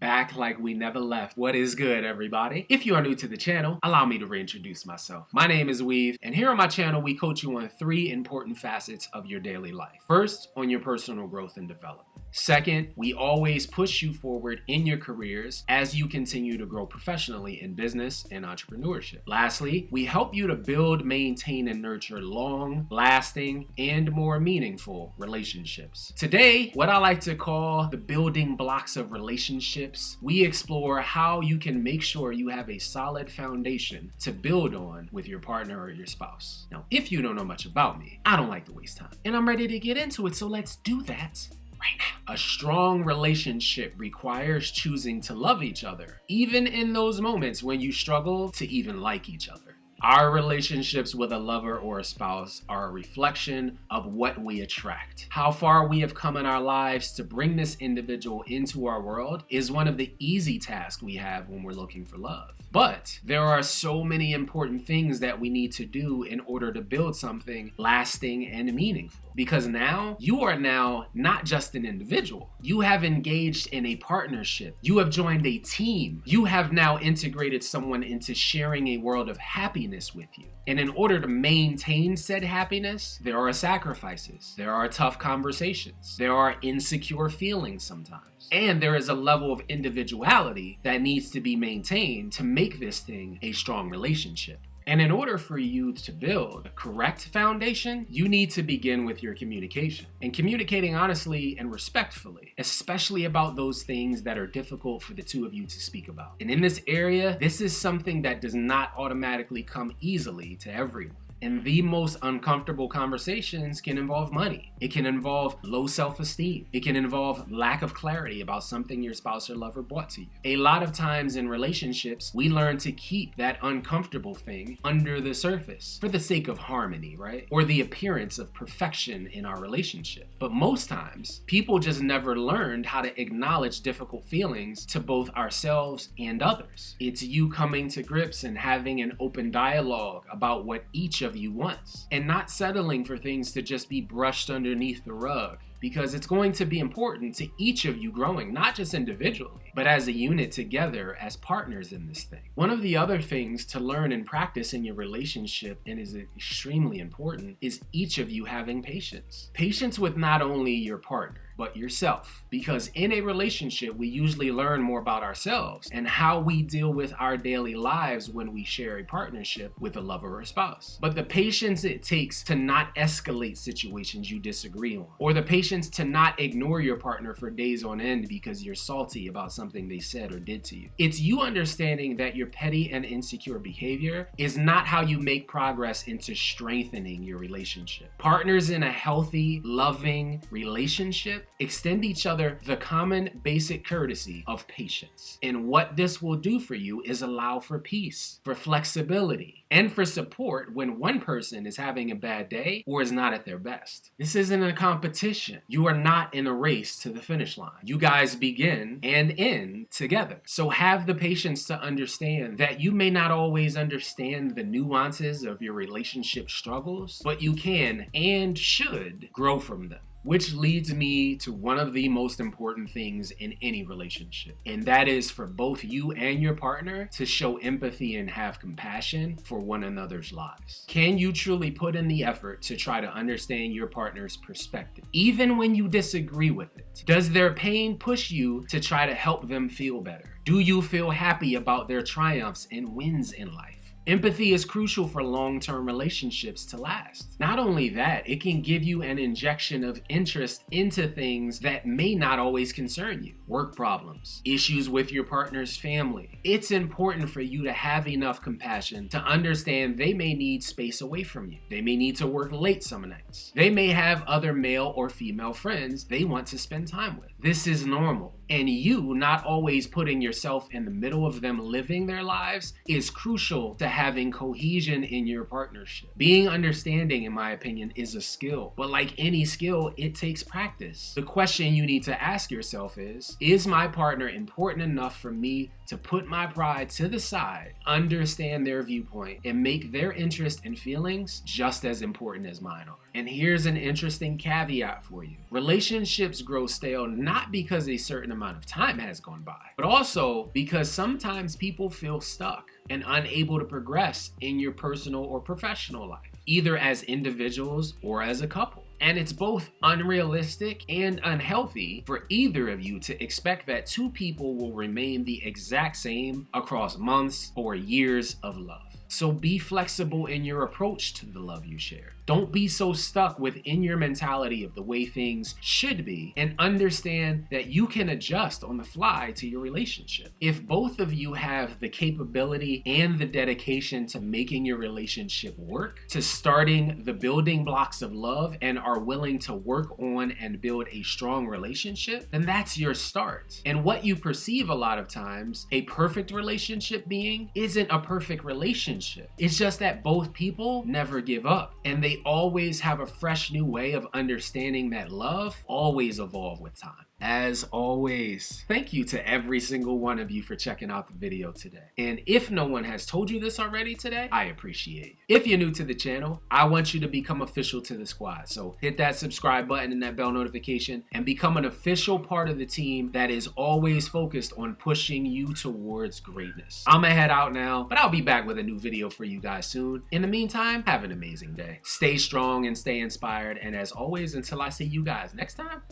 Back like we never left. What is good, everybody? If you are new to the channel, allow me to reintroduce myself. My name is Weav, and here on my channel, we coach you on 3 important facets of your daily life. First, on your personal growth and development. Second, we always push you forward in your careers as you continue to grow professionally in business and entrepreneurship. Lastly, we help you to build, maintain, and nurture long, lasting, and more meaningful relationships. Today, what I like to call the building blocks of relationships, we explore how you can make sure you have a solid foundation to build on with your partner or your spouse. Now, if you don't know much about me, I don't like to waste time, and I'm ready to get into it, so let's do that right now. A strong relationship requires choosing to love each other, even in those moments when you struggle to even like each other. Our relationships with a lover or a spouse are a reflection of what we attract. How far we have come in our lives to bring this individual into our world is one of the easy tasks we have when we're looking for love. But there are so many important things that we need to do in order to build something lasting and meaningful. Because now, you are now not just an individual. You have engaged in a partnership. You have joined a team. You have now integrated someone into sharing a world of happiness with you. And in order to maintain said happiness, there are sacrifices. There are tough conversations. There are insecure feelings sometimes. And there is a level of individuality that needs to be maintained to make this thing a strong relationship. And in order for you to build a correct foundation, you need to begin with your communication. And communicating honestly and respectfully, especially about those things that are difficult for the two of you to speak about. And in this area, this is something that does not automatically come easily to everyone. And the most uncomfortable conversations can involve money. It can involve low self-esteem. It can involve lack of clarity about something your spouse or lover brought to you. A lot of times in relationships, we learn to keep that uncomfortable thing under the surface for the sake of harmony, right? Or the appearance of perfection in our relationship. But most times, people just never learned how to acknowledge difficult feelings to both ourselves and others. It's you coming to grips and having an open dialogue about what each of you wants, and not settling for things to just be brushed underneath the rug, because it's going to be important to each of you growing, not just individually, but as a unit together as partners in this thing. One of the other things to learn and practice in your relationship, and is extremely important, is each of you having patience. Patience with not only your partner, but yourself. Because in a relationship, we usually learn more about ourselves and how we deal with our daily lives when we share a partnership with a lover or spouse. But the patience it takes to not escalate situations you disagree on, or the patience to not ignore your partner for days on end because you're salty about something they said or did to you. It's you understanding that your petty and insecure behavior is not how you make progress into strengthening your relationship. Partners in a healthy, loving relationship extend each other the common basic courtesy of patience. And what this will do for you is allow for peace, for flexibility, and for support when one person is having a bad day or is not at their best. This isn't a competition. You are not in a race to the finish line. You guys begin and end together. So have the patience to understand that you may not always understand the nuances of your relationship struggles, but you can and should grow from them. Which leads me to one of the most important things in any relationship, and that is for both you and your partner to show empathy and have compassion for one another's lives. Can you truly put in the effort to try to understand your partner's perspective, even when you disagree with it? Does their pain push you to try to help them feel better? Do you feel happy about their triumphs and wins in life? Empathy is crucial for long-term relationships to last. Not only that, it can give you an injection of interest into things that may not always concern you. Work problems, issues with your partner's family. It's important for you to have enough compassion to understand they may need space away from you. They may need to work late some nights. They may have other male or female friends they want to spend time with. This is normal. And you not always putting yourself in the middle of them living their lives is crucial to having cohesion in your partnership. Being understanding, in my opinion, is a skill. But like any skill, it takes practice. The question you need to ask yourself is my partner important enough for me to put my pride to the side, understand their viewpoint, and make their interest and feelings just as important as mine are? And here's an interesting caveat for you. Relationships grow stale not because a certain amount of time has gone by, but also because sometimes people feel stuck and unable to progress in your personal or professional life, either as individuals or as a couple. And it's both unrealistic and unhealthy for either of you to expect that two people will remain the exact same across months or years of love. So be flexible in your approach to the love you share. Don't be so stuck within your mentality of the way things should be, and understand that you can adjust on the fly to your relationship. If both of you have the capability and the dedication to making your relationship work, to starting the building blocks of love, and are willing to work on and build a strong relationship, then that's your start. And what you perceive a lot of times a perfect relationship being isn't a perfect relationship. It's just that both people never give up, and they always have a fresh new way of understanding that love always evolves with time. As always, thank you to every single one of you for checking out the video today. And if no one has told you this already today, I appreciate you. If you're new to the channel, I want you to become official to the squad. So hit that subscribe button and that bell notification and become an official part of the team that is always focused on pushing you towards greatness. I'm gonna head out now, but I'll be back with a new video for you guys soon. In the meantime, have an amazing day. Stay strong and stay inspired. And as always, until I see you guys next time,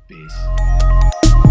peace.